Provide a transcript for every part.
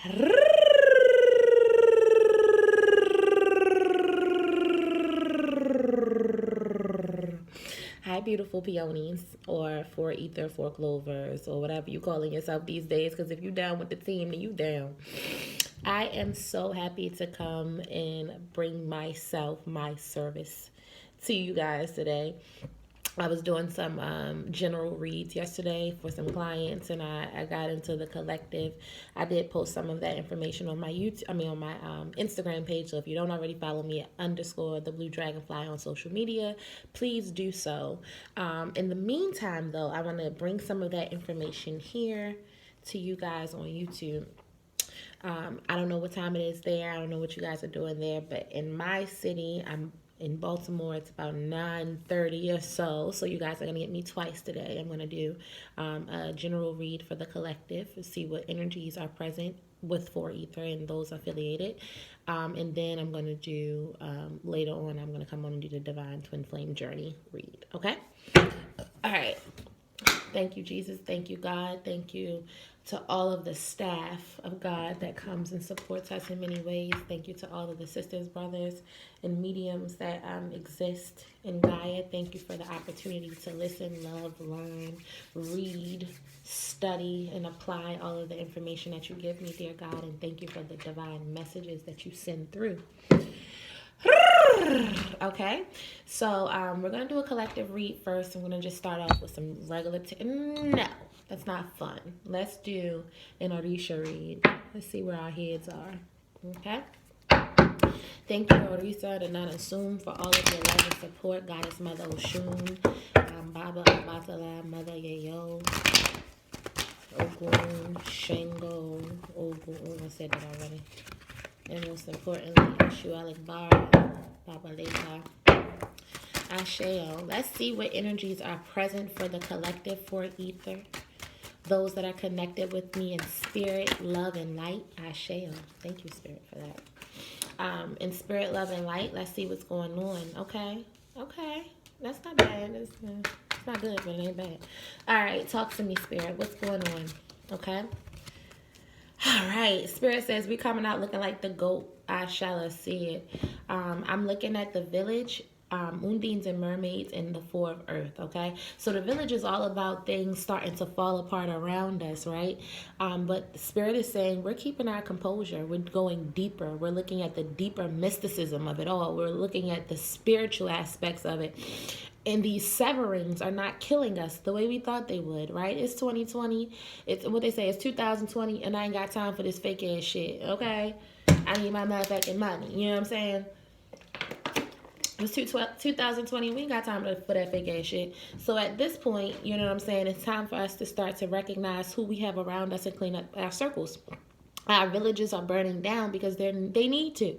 Hi, beautiful peonies, or 4Ether, 4 clovers, or whatever you calling yourself these days. Because if you down with the team, then you down. I am so happy to come and bring myself, my service to you guys today. I was doing some general reads yesterday for some clients, and I got into the collective. I did post some of that information on my YouTube, on my Instagram page. So if you don't already follow me at underscore the Blue Dragonfly on social media, please do so. In the meantime, though, I want to bring some of that information here to you guys on YouTube. I don't know what time it is there. I don't know what you guys are doing there, but in my city, I'm in Baltimore. It's about 9:30 or so. So you guys are gonna get me twice today. I'm gonna do a general read for the collective to see what energies are present with 4Ether and those affiliated. And then I'm gonna do later on. I'm gonna come on and do the Divine Twin Flame Journey read. Okay. All right. Thank you, Jesus. Thank you, God. Thank you to all of the staff of God that comes and supports us in many ways. Thank you to all of the sisters, brothers, and mediums that exist in Gaia. Thank you for the opportunity to listen, love, learn, read, study, and apply all of the information that you give me, dear God. And thank you for the divine messages that you send through. Okay, so we're gonna do a collective read first. I'm gonna just start off with some regular. No, that's not fun. Let's do an Orisha read. Let's see where our heads are. Okay. Thank you, Orisa, the Nana Sum, for all of your love and support. Goddess Mother Oshun, Baba Abatala, Mother Yayo, Ogun, Shango, Ogun. I said that already. And most importantly, Shualik Bara, Baba Leka, Asheo. Let's see what energies are present for the collective 4Ether. Those that are connected with me in spirit, love, and light. Asheo. Thank you, Spirit, for that. In spirit, love, and light, let's see what's going on. Okay. That's not bad. It's not good, but it ain't bad. All right. Talk to me, Spirit. What's going on? Okay. All right, Spirit says we coming out looking like the goat. I shall see it. I'm looking at the village, undines and mermaids, and the four of earth. Okay, so the village is all about things starting to fall apart around us, right? But the Spirit is saying we're keeping our composure. We're going deeper. We're looking at the deeper mysticism of it all. We're looking at the spiritual aspects of it. And these severings are not killing us the way we thought they would, right? It's 2020. It's what they say. It's 2020, and I ain't got time for this fake ass shit. Okay, I need my motherfucking money. You know what I'm saying? It's 2020. We ain't got time for that fake ass shit. So at this point, you know what I'm saying? It's time for us to start to recognize who we have around us and clean up our circles. Our villages are burning down because they need to.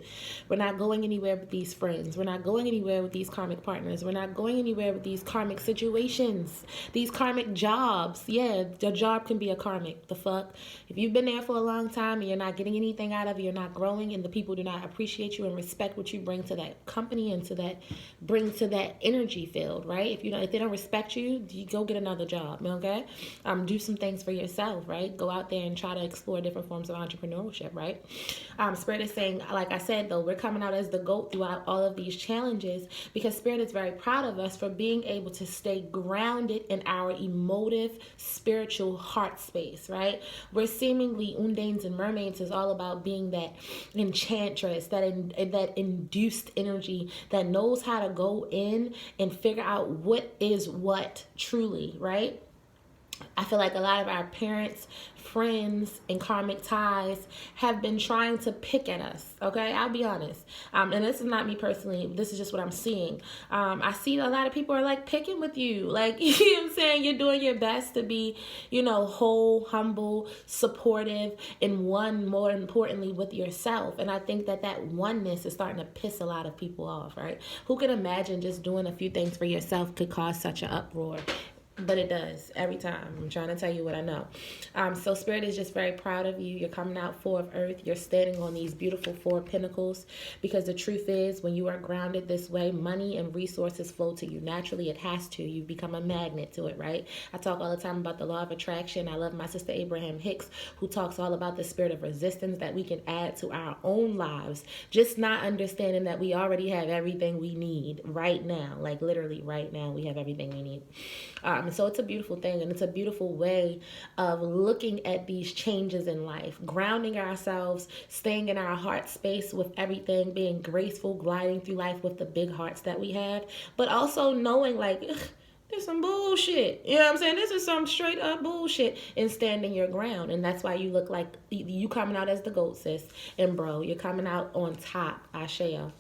We're not going anywhere with these friends. We're not going anywhere with these karmic partners. We're not going anywhere with these karmic situations, these karmic jobs. Yeah, the job can be a karmic. The fuck? If you've been there for a long time and you're not getting anything out of it, you're not growing, and the people do not appreciate you and respect what you bring to that company and bring to that energy field, right? If they don't respect you, you go get another job, okay? Do some things for yourself, right? Go out there and try to explore different forms of entrepreneurship, right? Spirit is saying, like I said, though, we're coming out as the GOAT throughout all of these challenges because Spirit is very proud of us for being able to stay grounded in our emotive, spiritual heart space, right? We're seemingly undines and mermaids is all about being that enchantress, that induced energy that knows how to go in and figure out what is what truly, right? I feel like a lot of our parents, friends, and karmic ties have been trying to pick at us, okay? I'll be honest. And this is not me personally. This is just what I'm seeing. I see a lot of people are, like, picking with you. Like, you know what I'm saying? You're doing your best to be, whole, humble, supportive, and one, more importantly, with yourself. And I think that oneness is starting to piss a lot of people off, right? Who can imagine just doing a few things for yourself could cause such an uproar? But it does every time. I'm trying to tell you what I know. So Spirit is just very proud of you. You're coming out 4 of Earth. You're standing on these beautiful 4 pentacles, because the truth is, when you are grounded this way, money and resources flow to you naturally. It has to. You become a magnet to it, right? I talk all the time about the law of attraction. I love my sister Abraham Hicks, who talks all about the spirit of resistance that we can add to our own lives. Just not understanding that we already have everything we need right now. Like literally right now, we have everything we need. So it's a beautiful thing, and it's a beautiful way of looking at these changes in life, grounding ourselves, staying in our heart space with everything, being graceful, gliding through life with the big hearts that we have, but also knowing like, ugh, there's some bullshit. You know what I'm saying? This is some straight up bullshit, and standing your ground. And that's why you look like you coming out as the goat, sis. And bro, you're coming out on top, Ashea.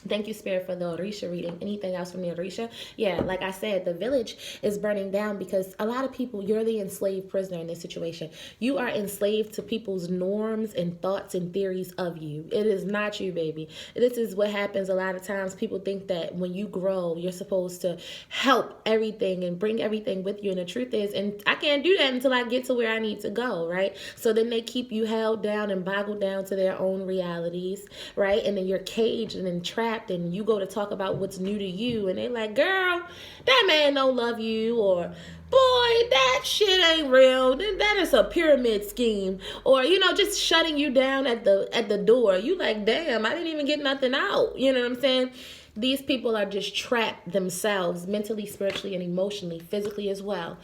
Thank you, Spirit, for the Orisha reading. Anything else from the Orisha? Yeah, like I said, the village is burning down because a lot of people, you're the enslaved prisoner in this situation. You are enslaved to people's norms and thoughts and theories of you. It is not you, baby. This is what happens a lot of times. People think that when you grow, you're supposed to help everything and bring everything with you. And the truth is, and I can't do that until I get to where I need to go, right? So then they keep you held down and boggled down to their own realities, right? And then you're caged and entrapped, and you go to talk about what's new to you, and they're like, girl, that man don't love you, or boy, that shit ain't real, that is a pyramid scheme, or just shutting you down at the door. You like, damn, I didn't even get nothing out. You know what I'm saying? These people are just trapped themselves mentally, spiritually, and emotionally, physically as well,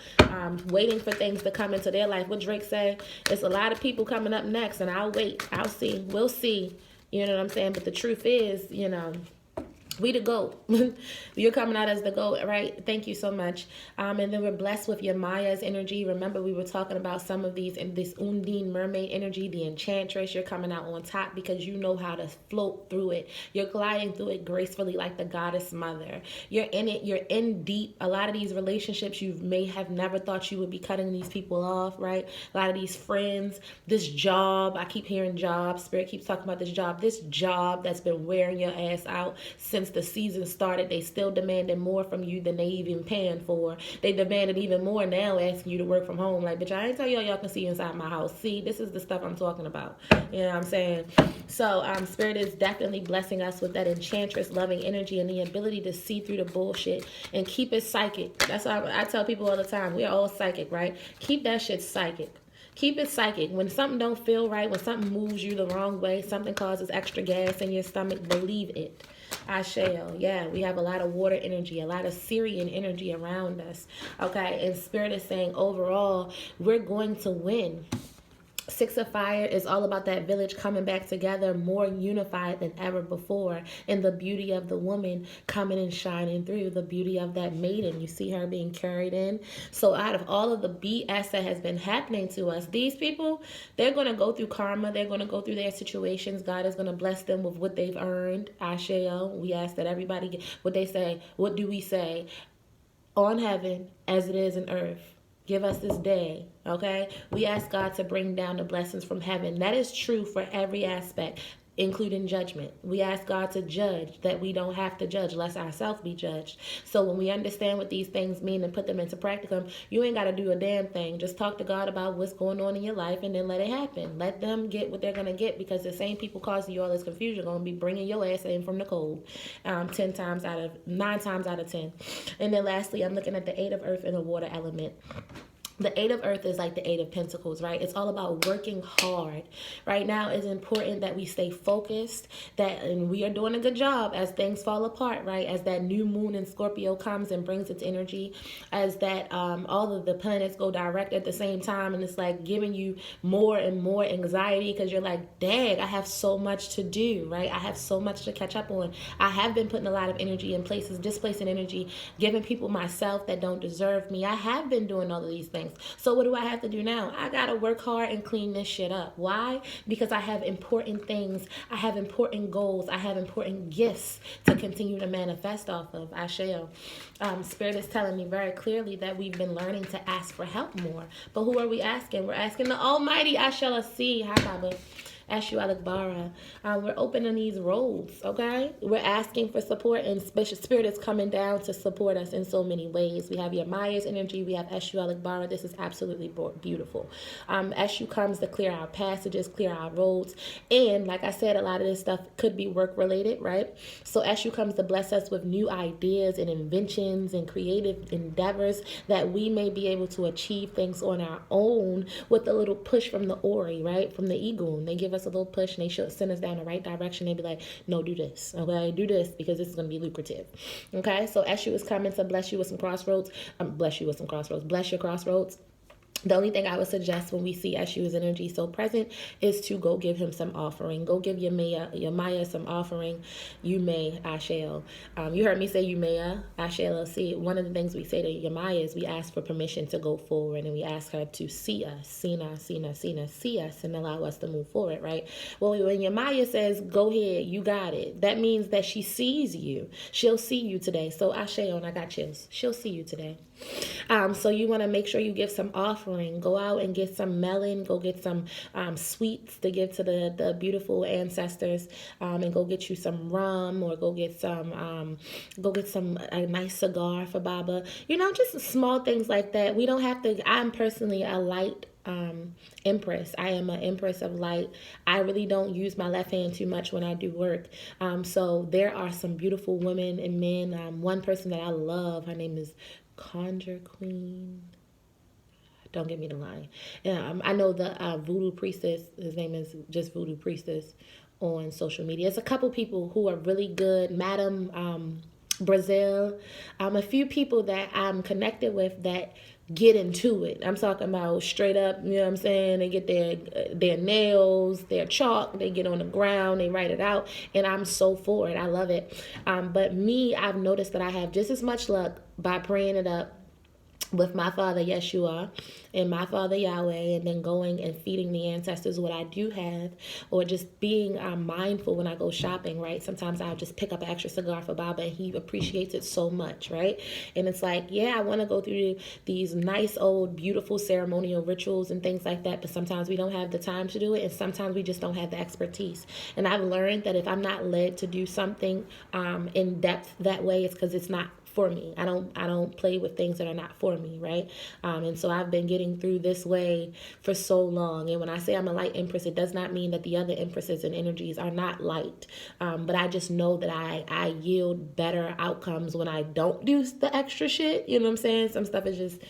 waiting for things to come into their life. What Drake say, there's a lot of people coming up next, and I'll wait, I'll see, we'll see. You know what I'm saying? But the truth is, we the GOAT. You're coming out as the GOAT, right? Thank you so much. And then we're blessed with your Maya's energy. Remember, we were talking about some of these, and this Undine mermaid energy, the enchantress. You're coming out on top because you know how to float through it. You're gliding through it gracefully like the goddess mother. You're in it. You're in deep. A lot of these relationships, you may have never thought you would be cutting these people off, right? A lot of these friends, this job. I keep hearing job. Spirit keeps talking about this job. This job that's been wearing your ass out since the season started. They still demanding more from you than they even paying for. They demanded even more now, asking you to work from home. Like, bitch, I ain't tell y'all can see inside my house. See, this is the stuff I'm talking about. You know what I'm saying? So Spirit is definitely blessing us with that enchantress loving energy and the ability to see through the bullshit and keep it psychic. That's why I tell people all the time, we are all psychic, right? Keep that shit psychic. Keep it psychic. When something don't feel right, when something moves you the wrong way, something causes extra gas in your stomach, believe it. I shall. Yeah, we have a lot of water energy, a lot of Syrian energy around us. Okay, and Spirit is saying overall, we're going to win. 6 of Fire is all about that village coming back together, more unified than ever before, and the beauty of the woman coming and shining through, the beauty of that maiden. You see her being carried in. So out of all of the BS that has been happening to us, these people, they're going to go through karma. They're going to go through their situations. God is going to bless them with what they've earned. Asheo. We ask that everybody get what they say. What do we say? On heaven as it is in earth. Give us this day, okay? We ask God to bring down the blessings from heaven. That is true for every aspect, including judgment. We ask God to judge, that we don't have to judge, lest ourselves be judged. So when we understand what these things mean and put them into practicum, you ain't got to do a damn thing. Just talk to God about what's going on in your life and then let it happen. Let them get what they're going to get, because the same people causing you all this confusion are going to be bringing your ass in from the cold 9 times out of 10. And then lastly, I'm looking at the 8 of Earth and the water element. The 8 of Earth is like the 8 of Pentacles, right? It's all about working hard. Right now, it's important that we stay focused, and we are doing a good job as things fall apart, right? As that new moon in Scorpio comes and brings its energy, as that all of the planets go direct at the same time, and it's like giving you more and more anxiety because you're like, dang, I have so much to do, right? I have so much to catch up on. I have been putting a lot of energy in places, displacing energy, giving people myself that don't deserve me. I have been doing all of these things. So what do I have to do now? I got to work hard and clean this shit up. Why? Because I have important things. I have important goals. I have important gifts to continue to manifest off of. I shall. Spirit is telling me very clearly that we've been learning to ask for help more. But who are we asking? We're asking the Almighty. I shall see. Hi, Baba. Eshu Alakbara. We're opening these roads, okay? We're asking for support, and Spirit is coming down to support us in so many ways. We have Yamaya's energy. We have Eshu Alakbara. This is absolutely beautiful. Eshu comes to clear our passages, clear our roads. And like I said, a lot of this stuff could be work related, right? So Eshu comes to bless us with new ideas and inventions and creative endeavors that we may be able to achieve things on our own with a little push from the Ori, right? From the Egun. They give us a little push and they should send us down the right direction. They be like, no, do this, okay? Do this because this is going to be lucrative, okay? So Eshu is coming to bless you with some crossroads. Bless you with some crossroads. Bless your crossroads. The only thing I would suggest when we see Eshu's energy so present is to go give him some offering. Go give your Maya some offering. You may, I shall. You heard me say you may, I shall. See, one of the things we say to Yamaya is we ask for permission to go forward, and we ask her to see us, see us, and allow us to move forward, right? Well, when Yamaya says, go ahead, you got it, that means that she sees you. She'll see you today. So I shall, and I got chills. She'll see you today. So you want to make sure you give some offering. Go out and get some melon. Go get some sweets to give to the beautiful ancestors, and go get you some rum, or go get some a nice cigar for Baba. You know, just small things like that. We don't have to. I'm personally a light empress. I am an empress of light. I really don't use my left hand too much when I do work. So there are some beautiful women and men. One person that I love, her name is Conjure Queen. Don't get me the line. I know the Voodoo Priestess. His name is just Voodoo Priestess on social media. There's a couple people who are really good. Madam Brazil. A few people that I'm connected with that get into it. I'm talking about straight up, you know what I'm saying? They get their nails, their chalk, they get on the ground, they write it out, and I'm so for it. I love it. But me, I've noticed that I have just as much luck by praying it up with my father Yeshua and my father Yahweh, and then going and feeding the ancestors what I do have, or just being mindful when I go shopping, right? Sometimes I'll just pick up an extra cigar for Baba, and he appreciates it so much, right? And it's like, yeah, I want to go through these nice old beautiful ceremonial rituals and things like that, but sometimes we don't have the time to do it, and sometimes we just don't have the expertise. And I've learned that if I'm not led to do something in depth that way, it's because it's not for me. I don't play with things that are not for me, right? And so I've been getting through this way for so long. And when I say I'm a light empress, it does not mean that the other empresses and energies are not light. But I just know that I yield better outcomes when I don't do the extra shit. You know what I'm saying? Some stuff is just,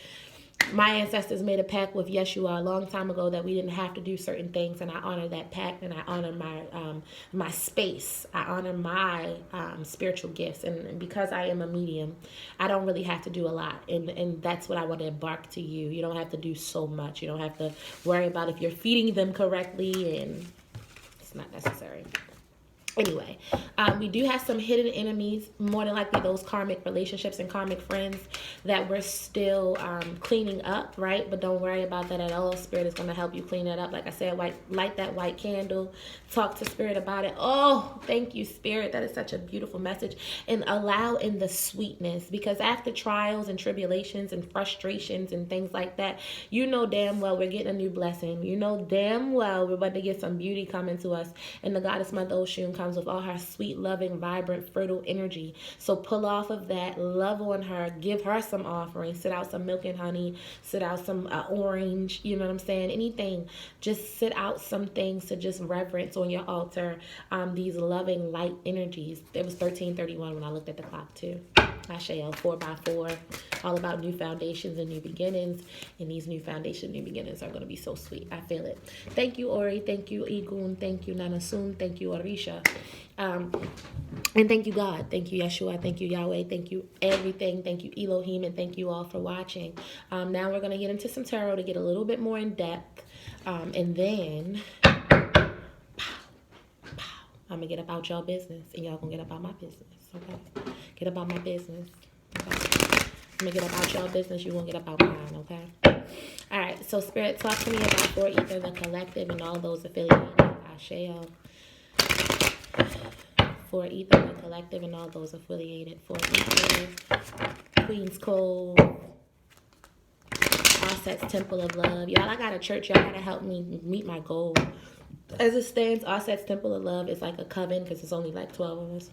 my ancestors made a pact with Yeshua a long time ago that we didn't have to do certain things, and I honor that pact, and I honor my space. I honor my spiritual gifts, and because I am a medium, I don't really have to do a lot, and that's what I want to embark to you. You don't have to do so much. You don't have to worry about if you're feeding them correctly, and it's not necessary. Anyway, we do have some hidden enemies, more than likely those karmic relationships and karmic friends that we're still cleaning up, right? But don't worry about that at all. Spirit is going to help you clean that up. Like I said, light that white candle, talk to Spirit about it. Oh, thank you, Spirit. That is such a beautiful message. And allow in the sweetness, because after trials and tribulations and frustrations and things like that, you know damn well we're getting a new blessing. You know damn well we're about to get some beauty coming to us. And the Goddess Mother Oshun comes with all her sweet, loving, vibrant, fertile energy. So pull off of that, love on her, give her some offerings, sit out some milk and honey, sit out some orange, you know what I'm saying? Anything, just sit out some things to just reverence on your altar, these loving light energies. It was 13:31 when I looked at the clock too. Asheo, 4x4, all about new foundations and new beginnings. And these new foundations, new beginnings are going to be so sweet. I feel it. Thank you, Ori. Thank you, Igun. Thank you, Nanasun. Thank you, Orisha. And thank you, God. Thank you, Yeshua. Thank you, Yahweh. Thank you, everything. Thank you, Elohim. And thank you all for watching. Now we're going to get into some tarot to get a little bit more in depth. And then I'm going to get about y'all business. And y'all going to get about my business. Okay? Get about my business. Okay? I'm going to get about y'all business. You won't get about mine. Okay? All right. So, Spirit, talk to me about 4Ether, the collective, and all those affiliated. Asheo. 4Ether, the collective, and all those affiliated. 4Ether, Queen's Code, Auset's Temple of Love. Y'all, I got a church. Y'all got to help me meet my goal. As it stands, Auset's Temple of Love is like a coven because it's only like 12 of us.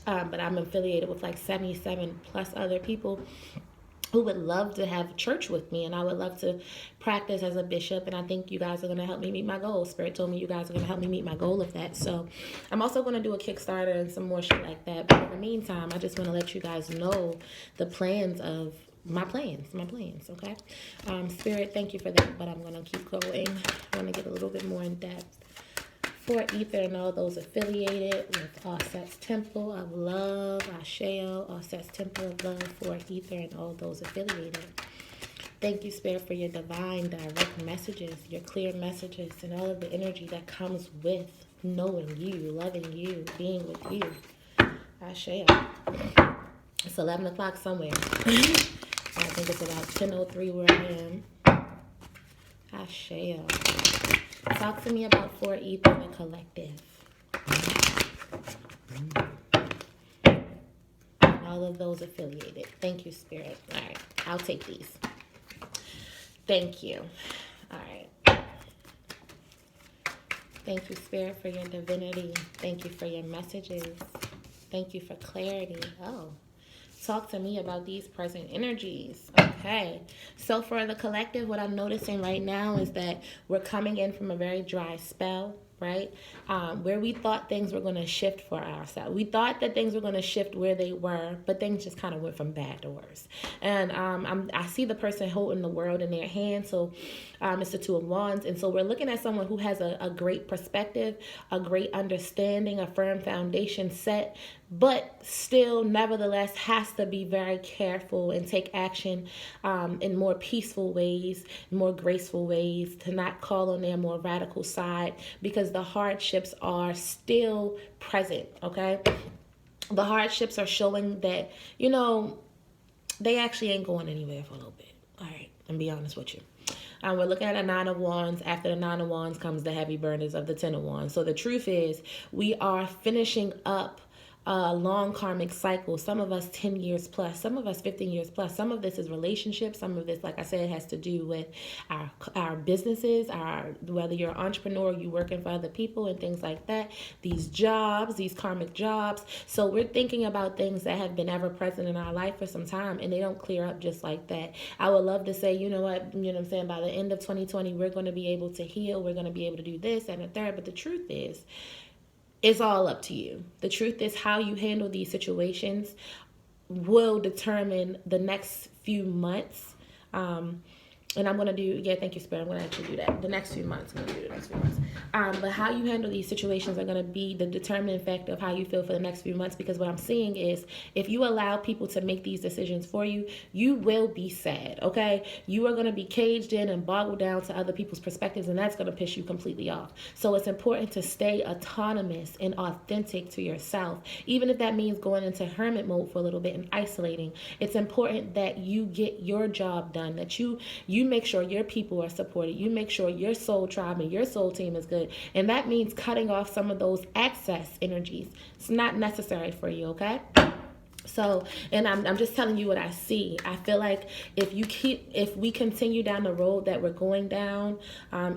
But I'm affiliated with like 77 plus other people who would love to have church with me, and I would love to practice as a bishop, and I think you guys are going to help me meet my goal. Spirit told me you guys are going to help me meet my goal of that. So I'm also going to do a Kickstarter and some more shit like that. But in the meantime, I just want to let you guys know the plans of my plans, okay? Spirit, thank you for that, but I'm going to keep going. I want to get a little bit more in depth. 4Ether and all those affiliated with Auset's Temple of Love, Asheo, Auset's Temple of Love, 4Ether, and all those affiliated. Thank you, Spirit, for your divine, direct messages, your clear messages, and all of the energy that comes with knowing you, loving you, being with you. Asheo. It's 11 o'clock somewhere. I think it's about 10:03 where I am. Asheo. Talk to me about 4Ether and Collective. All of those affiliated. Thank you, Spirit. All right. I'll take these. Thank you. All right. Thank you, Spirit, for your divinity. Thank you for your messages. Thank you for clarity. Oh. Talk to me about these present energies. Okay. So for the collective, what I'm noticing right now is that we're coming in from a very dry spell, right? Where we thought things were going to shift for ourselves. We thought that things were going to shift where they were, but things just kind of went from bad to worse. And I see the person holding the world in their hand. So it's the Two of Wands. And so we're looking at someone who has a great perspective, a great understanding, a firm foundation set, but still nevertheless has to be very careful and take action in more peaceful ways, more graceful ways, to not call on their more radical side, because the hardships are still present, okay? The hardships are showing that, you know, they actually ain't going anywhere for a little bit. All right, and be honest with you. We're looking at a 9 of Wands. After the 9 of Wands comes the heavy burdens of the 10 of Wands. So the truth is, we are finishing up a long karmic cycle. Some of us 10 years plus, some of us 15 years plus. Some of this is relationships. Some of this, like I said, has to do with our businesses, whether you're an entrepreneur, you working for other people and things like that. These jobs, these karmic jobs. So we're thinking about things that have been ever present in our life for some time, and they don't clear up just like that. I would love to say, you know what I'm saying, by the end of 2020, we're going to be able to heal. We're going to be able to do this and a third. But the truth is, it's all up to you. The truth is, how you handle these situations will determine the next few months. And I'm going to do, thank you, Spirit. I'm going to actually do that. The next few months. I'm going to do the next few months. But how you handle these situations are going to be the determining factor of how you feel for the next few months. Because what I'm seeing is, if you allow people to make these decisions for you, you will be sad, okay? You are going to be caged in and boggled down to other people's perspectives, and that's going to piss you completely off. So it's important to stay autonomous and authentic to yourself, even if that means going into hermit mode for a little bit and isolating. It's important that you get your job done, that you make sure your people are supported. You make sure your soul tribe and your soul team is good. And that means cutting off some of those excess energies. It's not necessary for you, okay? So, and I'm just telling you what I see. I feel like if we continue down the road that we're going down,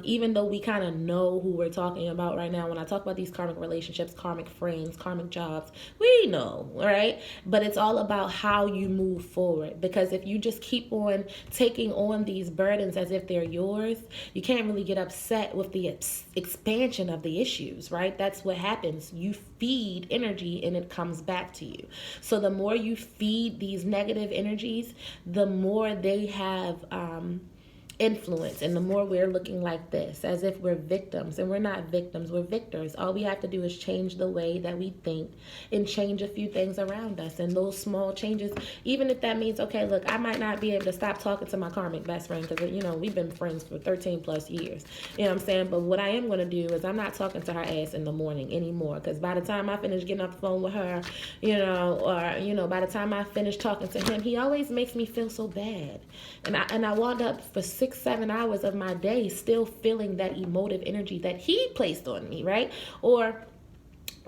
even though we kind of know who we're talking about right now, when I talk about these karmic relationships, karmic friends, karmic jobs, we know, right? But it's all about how you move forward. Because if you just keep on taking on these burdens as if they're yours, you can't really get upset with the expansion of the issues, right? That's what happens. You feed energy and it comes back to you. So the more you feed these negative energies, the more they have influence, and the more we're looking like this, as if we're victims. And we're not victims, we're victors. All we have to do is change the way that we think and change a few things around us. And those small changes, even if that means, okay, look, I might not be able to stop talking to my karmic best friend because, you know, we've been friends for 13 plus years. You know what I'm saying? But what I am going to do is I'm not talking to her ass in the morning anymore, because by the time I finish getting off the phone with her, you know, or, you know, by the time I finish talking to him, he always makes me feel so bad. And I wound up for 6-7 hours of my day still feeling that emotive energy that he placed on me, right? Or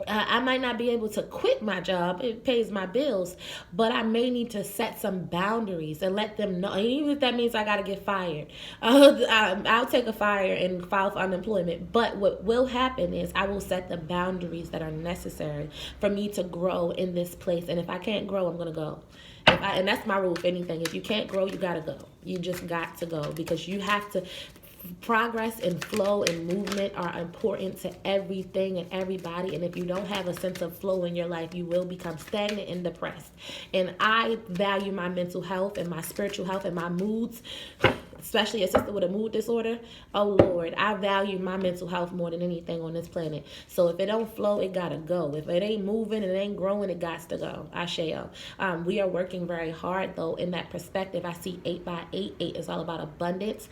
I might not be able to quit my job. It pays my bills, but I may need to set some boundaries and let them know. Even if that means I got to get fired, I'll take a fire and file for unemployment. But what will happen is I will set the boundaries that are necessary for me to grow in this place. And if I can't grow, I'm going to go. And that's my rule for anything. If you can't grow, you got to go. You just got to go, because you have to. Progress and flow and movement are important to everything and everybody. And if you don't have a sense of flow in your life, you will become stagnant and depressed. And I value my mental health and my spiritual health and my moods, especially a sister with a mood disorder. Oh Lord, I value my mental health more than anything on this planet. So if it don't flow, it gotta go. If it ain't moving, it ain't growing, it gots to go. Asheo. We are working very hard though in that perspective. I see 8 by 8. 8 is all about abundance.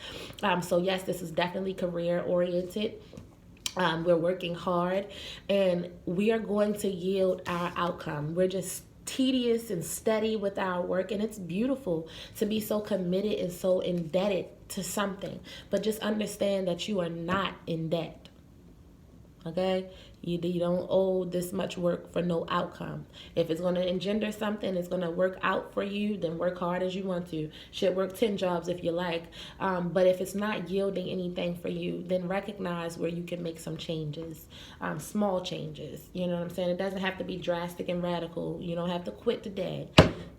So yes, this is definitely career oriented. We're working hard and we are going to yield our outcome. We're just tedious and steady with our work, and it's beautiful to be so committed and so indebted to something. But just understand that you are not in debt. Okay? You don't owe this much work for no outcome. If it's going to engender something, it's going to work out for you, then work hard as you want to. Should work 10 jobs if you like. But if it's not yielding anything for you, then recognize where you can make some changes, small changes. You know what I'm saying? It doesn't have to be drastic and radical. You don't have to quit today.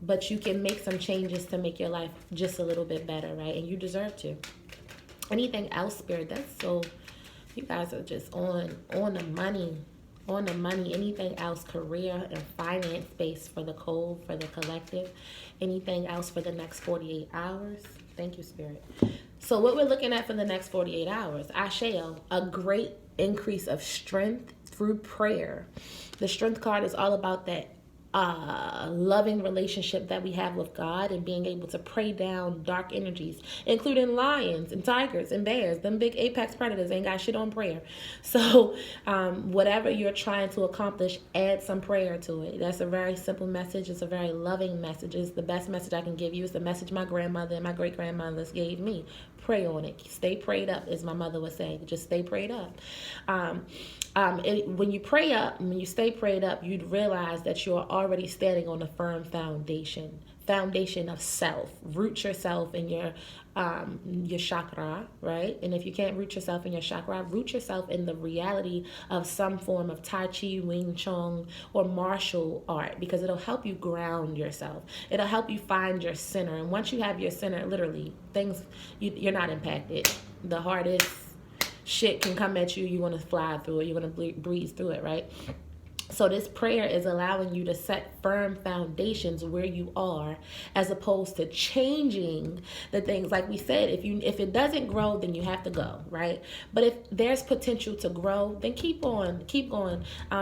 But you can make some changes to make your life just a little bit better, right? And you deserve to. Anything else, Spirit? That's so... You guys are just on the money, on the money. Anything else, career and finance space for the code, for the collective. Anything else for the next 48 hours? Thank you, Spirit. So what we're looking at for the next 48 hours, Asheo, a great increase of strength through prayer. The strength card is all about that loving relationship that we have with God and being able to pray down dark energies, including lions and tigers and bears. Them big apex predators ain't got shit on prayer. So whatever you're trying to accomplish, add some prayer to it. That's a very simple message. It's a very loving message. It's the best message I can give you. It's the message my grandmother and my great-grandmothers gave me. Pray on it. Stay prayed up, as my mother would say. Just stay prayed up. When you pray up, when you stay prayed up, you'd realize that you're already standing on a firm foundation of self. Root yourself in your chakra, right? And if you can't root yourself in your chakra, root yourself in the reality of some form of Tai Chi, Wing Chun, or martial art, because it'll help you ground yourself. It'll help you find your center. And once you have your center, literally, you're not impacted. The hardest shit can come at you. You want to fly through it. You want to breeze through it, right? So this prayer is allowing you to set firm foundations where you are, as opposed to changing the things. Like we said, if it doesn't grow, then you have to go, right? But if there's potential to grow, then keep going,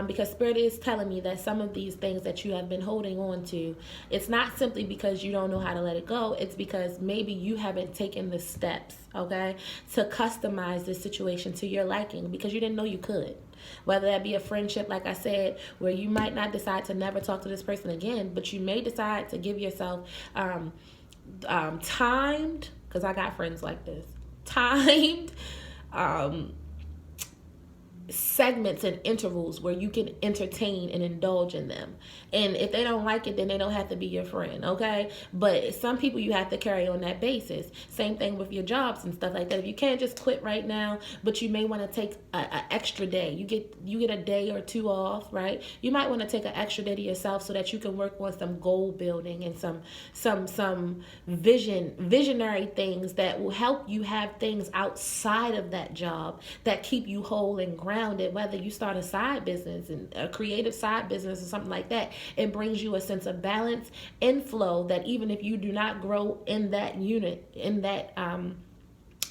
because Spirit is telling me that some of these things that you have been holding on to, it's not simply because you don't know how to let it go. It's because maybe you haven't taken the steps, okay, to customize this situation to your liking, because you didn't know you could. Whether that be a friendship, like I said, where you might not decide to never talk to this person again, but you may decide to give yourself timed, because I got friends like this, timed segments and intervals where you can entertain and indulge in them. And if they don't like it, then they don't have to be your friend, okay? But some people you have to carry on that basis. Same thing with your jobs and stuff like that. If you can't just quit right now, but you may want to take an extra day. You get a day or two off, right? You might want to take an extra day to yourself so that you can work on some goal building and some visionary things that will help you have things outside of that job that keep you whole and grounded. Whether you start a side business, and a creative side business or something like that, it brings you a sense of balance and flow that even if you do not grow in that unit, in that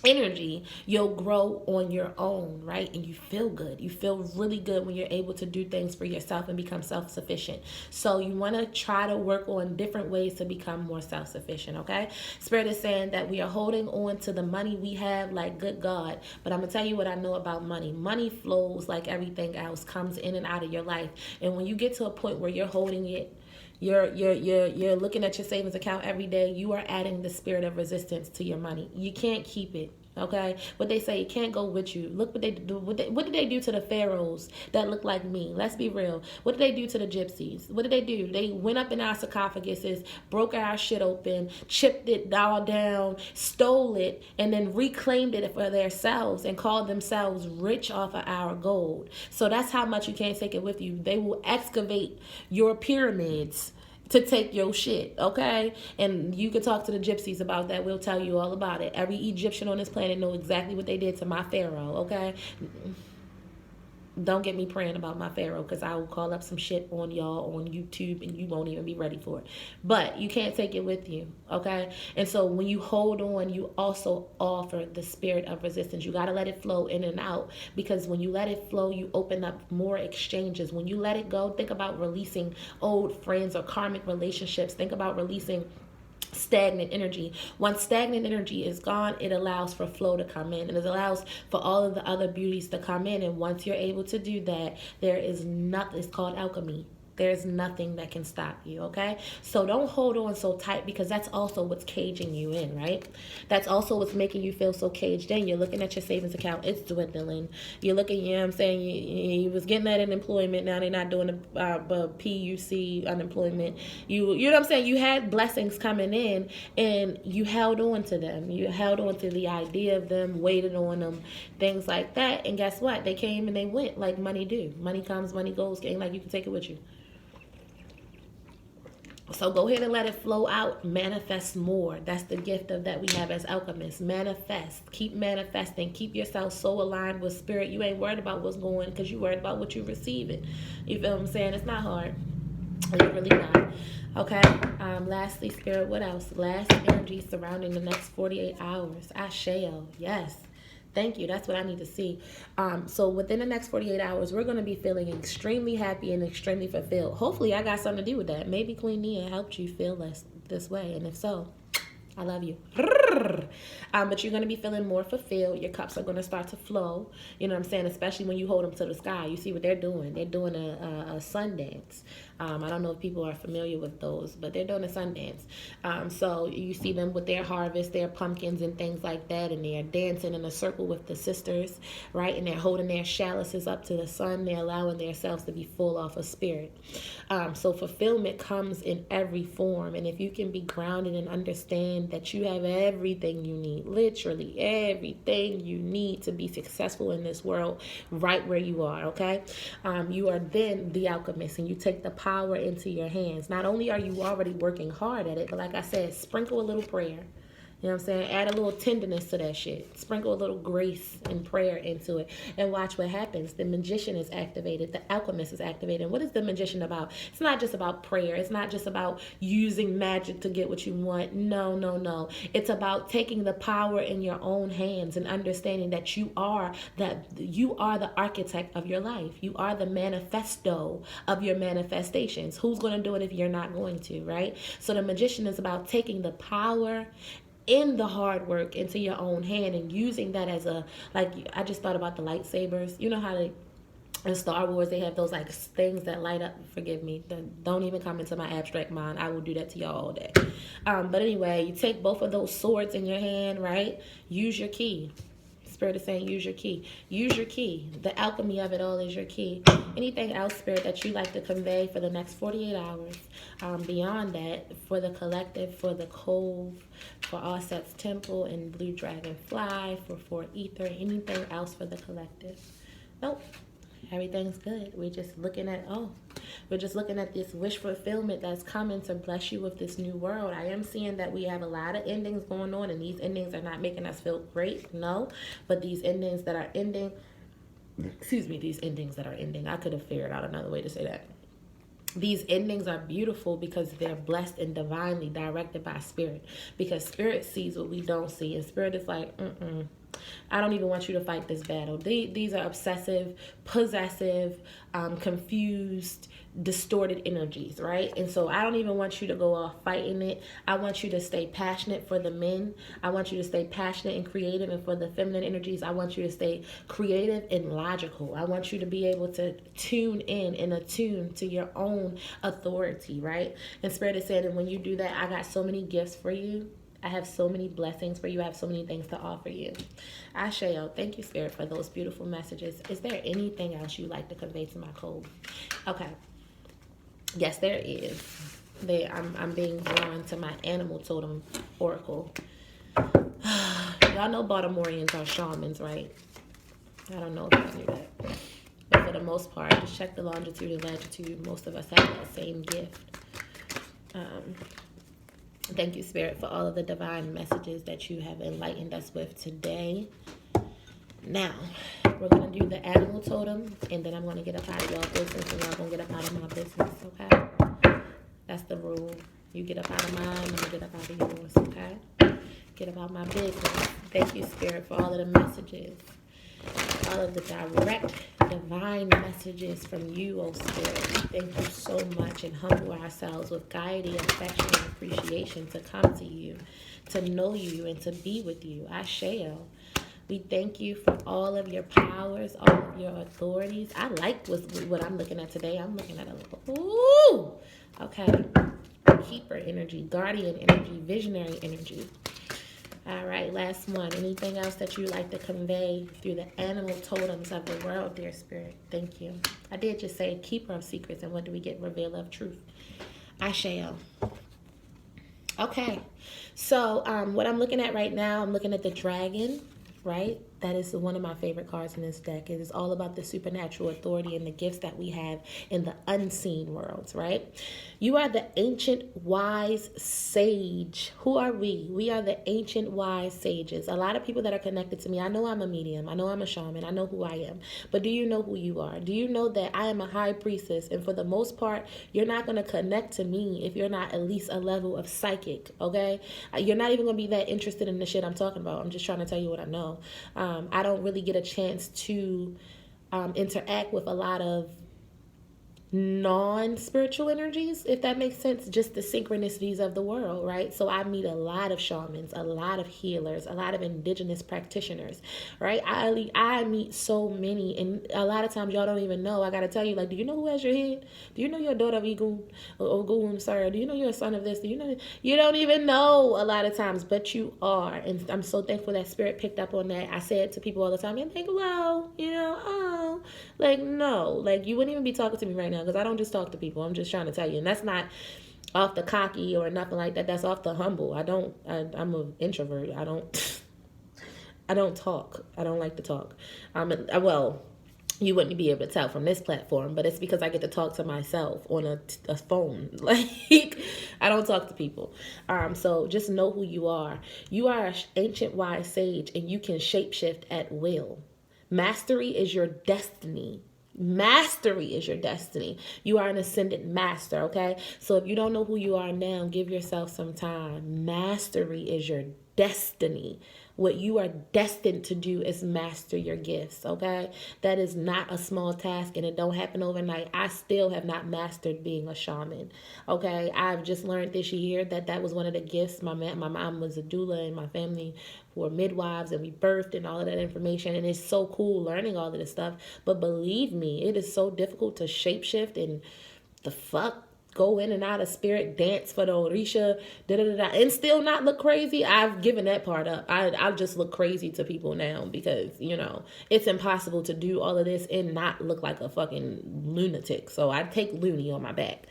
energy, you'll grow on your own, right? And you feel good. You feel really good when you're able to do things for yourself and become self-sufficient. So you want to try to work on different ways to become more self-sufficient, okay? Spirit is saying that we are holding on to the money we have like good God. But I'm going to tell you what I know about money. Money flows like everything else, comes in and out of your life. And when you get to a point where you're holding it, you're looking at your savings account every day, you are adding the spirit of resistance to your money. You can't keep it. Okay, what they say, it can't go with you. Look what they do. What did they do to the pharaohs that look like me? Let's be real. What did they do to the gypsies? What did they do? They went up in our sarcophaguses, broke our shit open, chipped it all down, stole it, and then reclaimed it for themselves and called themselves rich off of our gold. So that's how much you can't take it with you. They will excavate your pyramids to take your shit, okay? And you can talk to the gypsies about that. We'll tell you all about it. Every Egyptian on this planet know exactly what they did to my pharaoh, okay? Don't get me praying about my pharaoh, because I will call up some shit on y'all on YouTube and you won't even be ready for it. But you can't take it with you, okay? And so when you hold on, you also offer the spirit of resistance. You got to let it flow in and out, because when you let it flow, you open up more exchanges. When you let it go, think about releasing old friends or karmic relationships. Think about releasing stagnant energy. Once stagnant energy is gone, it allows for flow to come in, and it allows for all of the other beauties to come in. And once you're able to do that, there is nothing. It's called alchemy. There's nothing that can stop you, okay? So don't hold on so tight, because that's also what's caging you in, right? That's also what's making you feel so caged in. You're looking at your savings account, it's dwindling. You're looking, you know what I'm saying, you was getting that unemployment, now they're not doing the PUC unemployment. You know what I'm saying? You had blessings coming in, and you held on to them. You held on to the idea of them, waited on them, things like that. And guess what? They came and they went like money do. Money comes, money goes. Ain't like you can take it with you. So go ahead and let it flow out. Manifest more. That's the gift of that we have as alchemists. Manifest. Keep manifesting. Keep yourself so aligned with spirit. You ain't worried about what's going, because you worried about what you're receiving. You feel what I'm saying? It's not hard. It's really not. Okay. Lastly, spirit, what else? Last energy surrounding the next 48 hours. Asheo. Yes. Thank you. That's what I need to see. So within the next 48 hours, we're going to be feeling extremely happy and extremely fulfilled. Hopefully, I got something to do with that. Maybe Queen Nia helped you feel this way. And if so, I love you. But you're going to be feeling more fulfilled. Your cups are going to start to flow. You know what I'm saying? Especially when you hold them to the sky. You see what they're doing. They're doing a sun dance. I don't know if people are familiar with those, but they're doing a sun dance. So you see them with their harvest, their pumpkins and things like that, and they're dancing in a circle with the sisters, right? And they're holding their chalices up to the sun. They're allowing themselves to be full off of spirit. So fulfillment comes in every form. And if you can be grounded and understand that you have everything you need, literally everything you need to be successful in this world right where you are, okay? You are then the alchemist, and you take the power into your hands. Not only are you already working hard at it, but like I said, sprinkle a little prayer. You know what I'm saying? Add a little tenderness to that shit. Sprinkle a little grace and prayer into it, and watch what happens. The magician is activated. The alchemist is activated. And what is the magician about? It's not just about prayer. It's not just about using magic to get what you want. No, no, no. It's about taking the power in your own hands and understanding that you are the architect of your life. You are the manifesto of your manifestations. Who's going to do it if you're not going to, right? So the magician is about taking the power in the hard work into your own hand and using that as I just thought about the lightsabers. You know how in Star Wars they have those like things that light up. Forgive me, don't even come into my abstract mind. I will do that to y'all all day. But anyway, you take both of those swords in your hand, right? Use your key. Spirit is saying use your key. Use your key. The alchemy of it all is your key. Anything else, Spirit, that you like to convey for the next 48 hours? Beyond that, for the collective, for the Cove, for Auset's Temple and Blue Dragonfly, for 4Ether, anything else for the collective? Nope. Everything's good. We're just looking at this wish fulfillment that's coming to bless you with this new world. I am seeing that we have a lot of endings going on, and these endings are not making us feel great, no. But these endings that are ending, I could have figured out another way to say that. These endings are beautiful because they're blessed and divinely directed by spirit. Because spirit sees what we don't see, and spirit is like, I don't even want you to fight this battle. These are obsessive, possessive, confused, distorted energies, right? And so I don't even want you to go off fighting it. I want you to stay passionate for the men. I want you to stay passionate and creative. And for the feminine energies, I want you to stay creative and logical. I want you to be able to tune in and attune to your own authority, right? And Spirit is saying that when you do that, I got so many gifts for you. I have so many blessings for you. I have so many things to offer you. Asheo, thank you, Spirit, for those beautiful messages. Is there anything else you'd like to convey to my code? Okay. Yes, there is. I'm being drawn to my animal totem oracle. Y'all know Baltimoreans are shamans, right? I don't know if you knew that. But for the most part, just check the longitude and latitude. Most of us have that same gift. Thank you, Spirit, for all of the divine messages that you have enlightened us with today. Now, we're going to do the animal totem, and then I'm going to get up out of y'all business, and y'all going to get up out of my business, okay? That's the rule. You get up out of mine, I'm going to get up out of yours, okay? Get about my business. Thank you, Spirit, for all of the messages. All of the direct, divine messages from you, oh Spirit. Thank you so much, and humble ourselves with guiding, affection, and appreciation to come to you, to know you, and to be with you. Asheo. We thank you for all of your powers, all of your authorities. I like what I'm looking at today. I'm looking at a little, ooh, okay. Keeper energy, guardian energy, visionary energy. All right, last one. Anything else that you like to convey through the animal totems of the world, dear Spirit? Thank you. I did just say keeper of secrets, and what do we get? Revealer of truth. Asheo. Okay, so what I'm looking at right now, I'm looking at the dragon, right? That is one of my favorite cards in this deck. It is all about the supernatural authority and the gifts that we have in the unseen worlds, right? You are the ancient wise sage. Who are we? We are the ancient wise sages. A lot of people that are connected to me, I know I'm a medium. I know I'm a shaman. I know who I am. But do you know who you are? Do you know that I am a high priestess? And for the most part, you're not going to connect to me if you're not at least a level of psychic, okay? You're not even going to be that interested in the shit I'm talking about. I'm just trying to tell you what I know. I don't really get a chance to interact with a lot of non-spiritual energies, if that makes sense, just the synchronicities of the world, right? So I meet a lot of shamans, a lot of healers, a lot of indigenous practitioners, right? I meet so many, and a lot of times y'all don't even know. I gotta tell you, like, do you know who has your head? Do you know your daughter of Egun? Ogun, sorry. Do you know you're a son of this? Do you know? You don't even know a lot of times, but you are, and I'm so thankful that Spirit picked up on that. I say it to people all the time, and they go, well, like, no, like, you wouldn't even be talking to me right now, because I don't just talk to people. I'm just trying to tell you. And that's not off the cocky or nothing like that. That's off the humble. I'm an introvert. I don't talk. I don't like to talk. Well, you wouldn't be able to tell from this platform, but it's because I get to talk to myself on a phone. Like, I don't talk to people. So just know who you are. You are an ancient wise sage, and you can shapeshift at will. Mastery is your destiny. Mastery is your destiny. You are an ascendant master, okay? So if you don't know who you are now, give yourself some time. Mastery is your destiny. What you are destined to do is master your gifts, okay? That is not a small task, and it don't happen overnight. I still have not mastered being a shaman, okay? I've just learned this year that was one of the gifts. My mom was a doula, and my family were midwives, and we birthed and all of that information, and it's so cool learning all of this stuff. But believe me, it is so difficult to shapeshift and the fuck go in and out of spirit, dance for the Orisha, and still not look crazy. I've given that part up. I just look crazy to people now because, it's impossible to do all of this and not look like a fucking lunatic. So I take loony on my back.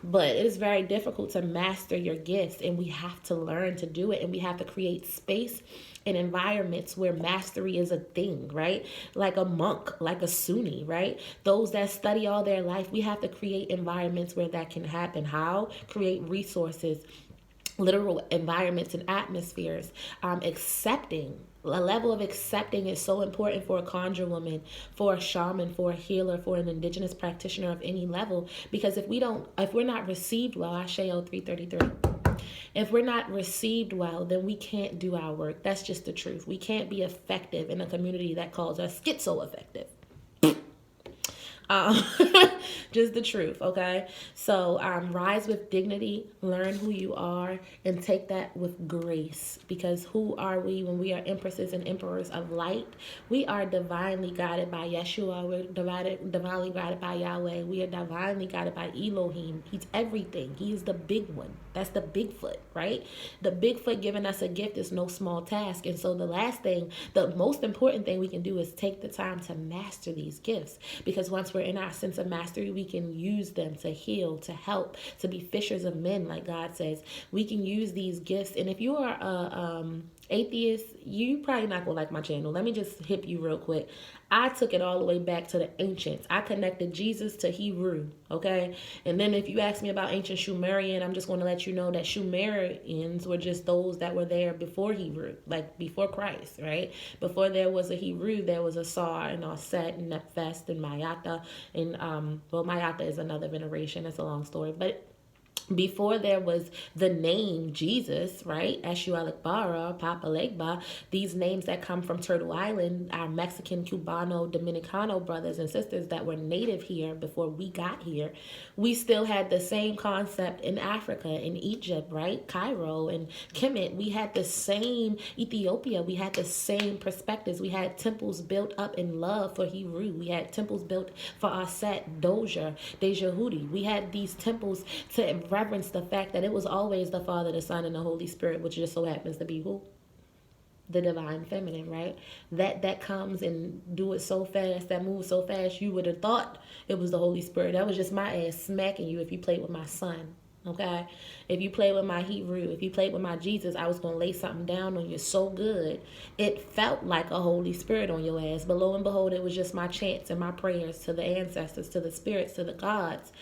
But it is very difficult to master your gifts, and we have to learn to do it, and we have to create space and environments where mastery is a thing, right? Like a monk, like a Sunni, right? Those that study all their life, we have to create environments where that can happen. How? Create resources, literal environments and atmospheres. Accepting. A level of accepting is so important for a conjure woman, for a shaman, for a healer, for an indigenous practitioner of any level. Because if we're not received well, Asheo 333. If we're not received well, then we can't do our work. That's just the truth. We can't be effective in a community that calls us schizo effective. Um, just the truth, okay? So rise with dignity, learn who you are, and take that with grace. Because who are we when we are empresses and emperors of light? We are divinely guided by Yeshua. We're divinely guided by Yahweh. We are divinely guided by Elohim. He's everything. He is the big one. That's the Bigfoot, right? The Bigfoot giving us a gift is no small task. And so the last thing, the most important thing we can do is take the time to master these gifts. Because once we're in our sense of mastery, we can use them to heal, to help, to be fishers of men, like God says. We can use these gifts. And if you are atheist, you probably not gonna like my channel. Let me just hip you real quick. I took it all the way back to the ancients. I connected Jesus to Hebrew, okay? And then if you ask me about ancient Sumerian, I'm just going to let you know that Sumerians were just those that were there before Hebrew, like before Christ, right? Before there was a Hebrew, there was a Sar and Auset and Nephthys and Mayata. And, Mayata is another veneration. It's a long story. But before there was the name Jesus, right? Eshualik Bara, Papa Legba, these names that come from Turtle Island, our Mexican, Cubano, Dominicano brothers and sisters that were native here before we got here, we still had the same concept in Africa, in Egypt, right? Cairo and Kemet, we had the same, Ethiopia, we had the same perspectives. We had temples built up in love for Hebrew. We had temples built for Auset, Doja, Dejahudi. We had these temples to reverence the fact that it was always the Father, the Son, and the Holy Spirit, which just so happens to be who? The divine feminine, right? That comes and do it so fast, that moves so fast, you would have thought it was the Holy Spirit. That was just my ass smacking you if you played with my son, okay? If you played with my Hebrew, if you played with my Jesus, I was going to lay something down on you so good, it felt like a Holy Spirit on your ass. But lo and behold, it was just my chants and my prayers to the ancestors, to the spirits, to the gods,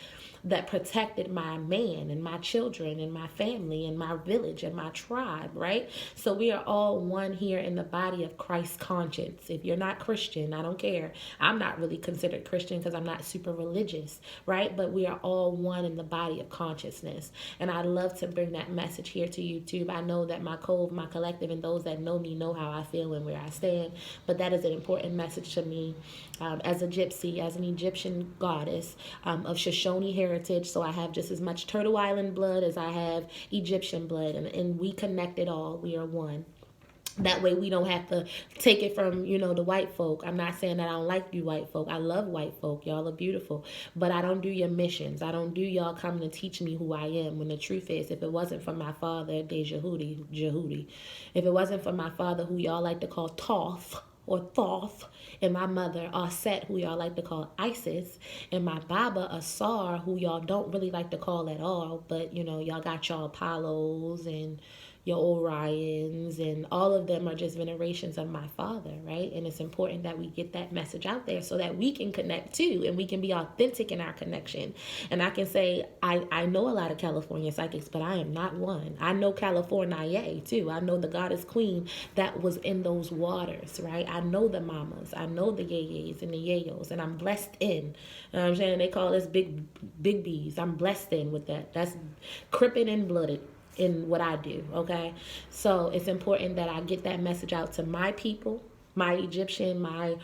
that protected my man and my children and my family and my village and my tribe, right? So we are all one here in the body of Christ's conscience. If you're not Christian, I don't care. I'm not really considered Christian because I'm not super religious, right? But we are all one in the body of consciousness. And I love to bring that message here to YouTube. I know that my cove, my collective, and those that know me know how I feel and where I stand. But that is an important message to me as a gypsy, as an Egyptian goddess of Shoshone heritage. So I have just as much Turtle Island blood as I have Egyptian blood, and we connect it all. We are one. That way we don't have to take it from, the white folk. I'm not saying that I don't like you white folk. I love white folk. Y'all are beautiful. But I don't do your missions. I don't do y'all coming to teach me who I am. When the truth is, if it wasn't for my father, Jehudi, if it wasn't for my father, who y'all like to call Thoth, or Thoth, and my mother, Auset, who y'all like to call Isis, and my Baba, Asar, who y'all don't really like to call at all, but, y'all got y'all Apollos and your Orions, and all of them are just venerations of my father, right? And it's important that we get that message out there so that we can connect too, and we can be authentic in our connection. And I can say, I know a lot of California psychics, but I am not one. I know California too. I know the goddess Kween that was in those waters, right? I know the mamas. I know the yayas and the yayos, and I'm blessed in. You know what I'm saying? They call us big B's. I'm blessed in with that. That's crippin' and blooded in what I do, okay? So it's important that I get that message out to my people, my Egyptian, my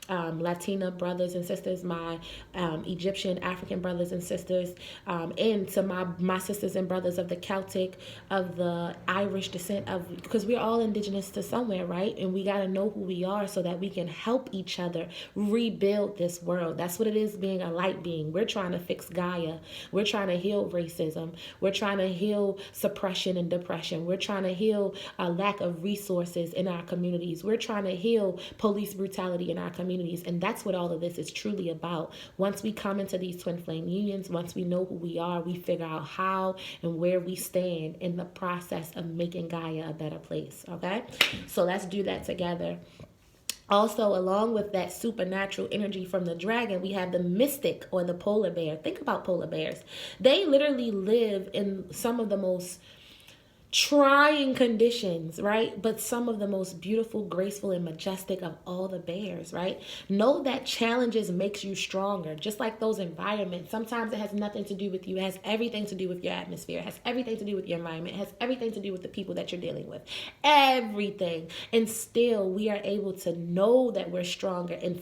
Latina brothers and sisters, my Egyptian African brothers and sisters, and to my sisters and brothers of the Celtic, of the Irish descent, because we're all indigenous to somewhere, right? And we got to know who we are so that we can help each other rebuild this world. That's what it is, being a light being. We're trying to fix Gaia. We're trying to heal racism. We're trying to heal suppression and depression. We're trying to heal a lack of resources in our communities. We're trying to heal police brutality in our communities. And that's what all of this is truly about. Once we come into these twin flame unions, once we know who we are, we figure out how and where we stand in the process of making Gaia a better place. Okay? So let's do that together. Also, along with that supernatural energy from the dragon, we have the mystic, or the polar bear. Think about polar bears. They literally live in some of the most trying conditions, right? But some of the most beautiful, graceful, and majestic of all the bears, right? Know that challenges makes you stronger. Just like those environments. Sometimes it has nothing to do with you. It has everything to do with your atmosphere. It has everything to do with your environment. It has everything to do with the people that you're dealing with. Everything. And still we are able to know that we're stronger and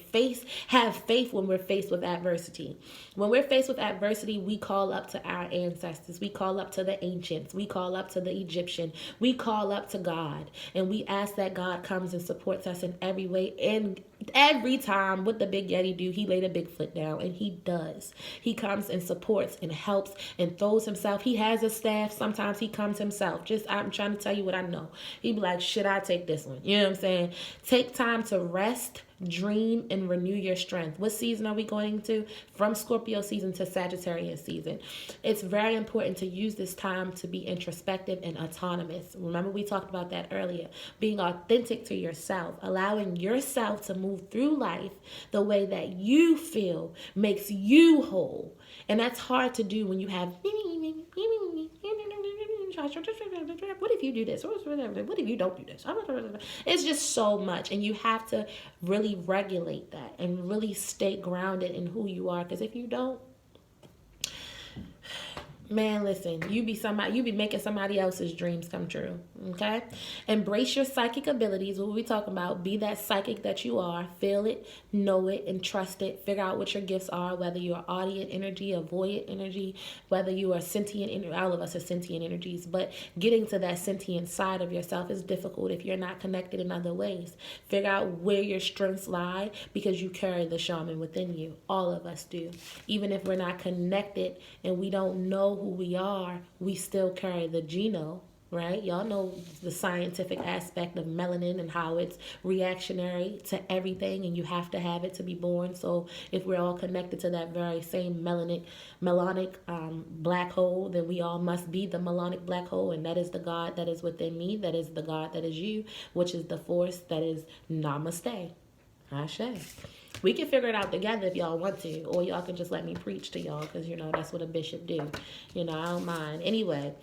have faith when we're faced with adversity. When we're faced with adversity, we call up to our ancestors. We call up to the ancients. We call up to the Egyptian. We call up to God. And we ask that God comes and supports us in every way. And every time, what the Big Yeti do, he laid a big foot down. And he does. He comes and supports and helps and throws himself. He has a staff. Sometimes he comes himself. I'm trying to tell you what I know. He be like, should I take this one? You know what I'm saying? Take time to rest, dream, and renew your strength. What season are we going into? From Scorpio season to Sagittarius season. It's very important to use this time to be introspective and autonomous. Remember, we talked about that earlier. Being authentic to yourself, allowing yourself to move through life the way that you feel makes you whole. And that's hard to do when you have what if you do this? What if you don't do this? It's just so much. And you have to really regulate that and really stay grounded in who you are. Because if you don't, man, listen, you be making somebody else's dreams come true. Okay? Embrace your psychic abilities. What we talking about? Be that psychic that you are. Feel it, know it, and trust it. Figure out what your gifts are, whether you're audience energy, avoidant energy, whether you are sentient energy. All of us are sentient energies, but getting to that sentient side of yourself is difficult if you're not connected in other ways. Figure out where your strengths lie because you carry the shaman within you. All of us do. Even if we're not connected and we don't know who we are, we still carry the genome, right? Y'all know the scientific aspect of melanin and how it's reactionary to everything, and you have to have it to be born. So if we're all connected to that very same melanic black hole, then we all must be the melanic black hole, and that is the God that is within me, that is the God that is you, which is the force that is Namaste. Ashe. We can figure it out together if y'all want to, or y'all can just let me preach to y'all because, that's what a bishop do. I don't mind. Anyway,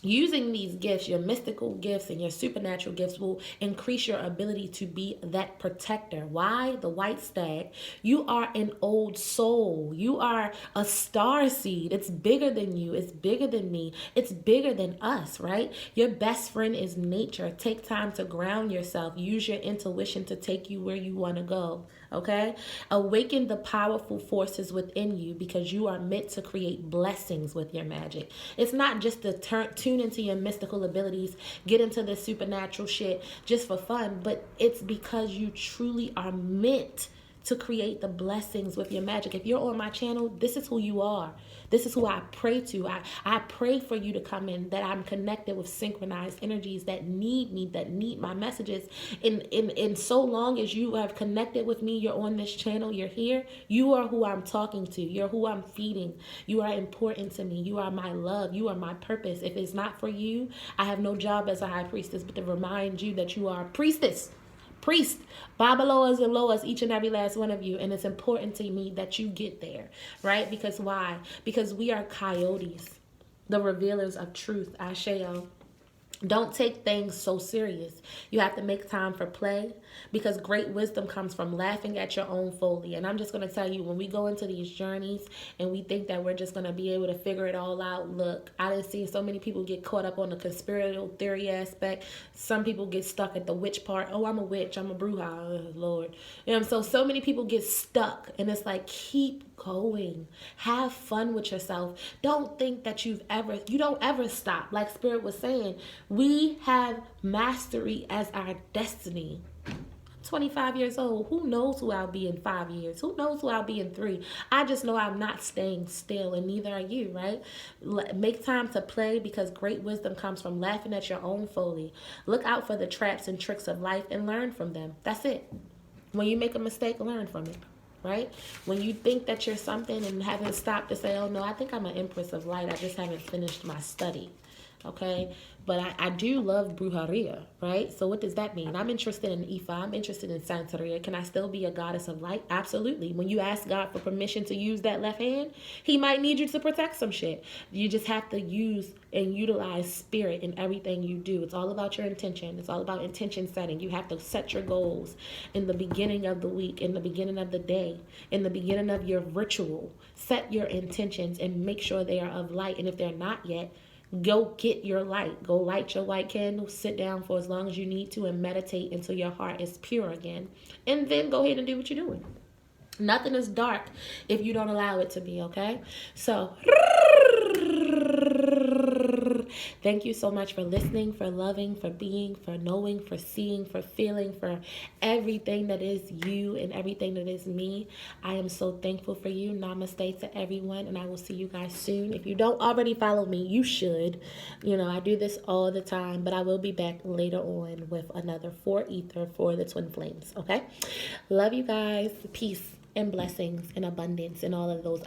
using these gifts, your mystical gifts and your supernatural gifts, will increase your ability to be that protector. Why? The white stag. You are an old soul. You are a star seed. It's bigger than you. It's bigger than me. It's bigger than us, right? Your best friend is nature. Take time to ground yourself. Use your intuition to take you where you want to go. Okay? Awaken the powerful forces within you because you are meant to create blessings with your magic. It's not just to tune into your mystical abilities, get into the supernatural shit just for fun, but it's because you truly are meant to create the blessings with your magic. If you're on my channel, this is who you are. This is who I pray to. I pray for you to come in, that I'm connected with synchronized energies that need me, that need my messages. In so long as you have connected with me, you're on this channel, you're here, you are who I'm talking to. You're who I'm feeding. You are important to me. You are my love. You are my purpose. If it's not for you, I have no job as a high priestess but to remind you that you are a priestess. Priest, Babaloas and Loas, each and every last one of you. And it's important to me that you get there, right? Because why? Because we are coyotes, the revealers of truth. Asheo. Don't take things so serious. You have to make time for play because great wisdom comes from laughing at your own folly. And I'm just going to tell you, when we go into these journeys and we think that we're just going to be able to figure it all out, look, I done seen so many people get caught up on the conspiratorial theory aspect. Some people get stuck at the witch part. Oh, I'm a witch. I'm a bruja. Oh, Lord. So many people get stuck, and it's like, keep going. Have fun with yourself. Don't think that you don't ever stop. Like Spirit was saying, we have mastery as our destiny. 25 years old. Who knows who I'll be in 5 years? Who knows who I'll be in 3? I just know I'm not staying still, and neither are you, right? Make time to play because great wisdom comes from laughing at your own folly. Look out for the traps and tricks of life and learn from them. That's it. When you make a mistake, learn from it. Right? When you think that you're something and haven't stopped to say, oh no, I think I'm an Empress of Light. I just haven't finished my study. okay? But I do love brujeria, right? So what does that mean? I'm interested in Ifa. I'm interested in Santeria. Can I still be a goddess of light? Absolutely. When you ask God for permission to use that left hand, he might need you to protect some shit. You just have to use and utilize spirit in everything you do. It's all about your intention. It's all about intention setting. You have to set your goals in the beginning of the week, in the beginning of the day, in the beginning of your ritual. Set your intentions and make sure they are of light. And if they're not yet, go get your light. Go light your white candle. Sit down for as long as you need to and meditate until your heart is pure again. And then go ahead and do what you're doing. Nothing is dark if you don't allow it to be, okay? So, thank you so much for listening, for loving, for being, for knowing, for seeing, for feeling, for everything that is you and everything that is me. I am so thankful for you. Namaste to everyone, and I will see you guys soon. If you don't already follow me, you should. You know, I do this all the time, but I will be back later on with another 4Ether for the Twin Flames, okay? Love you guys. Peace and blessings and abundance and all of those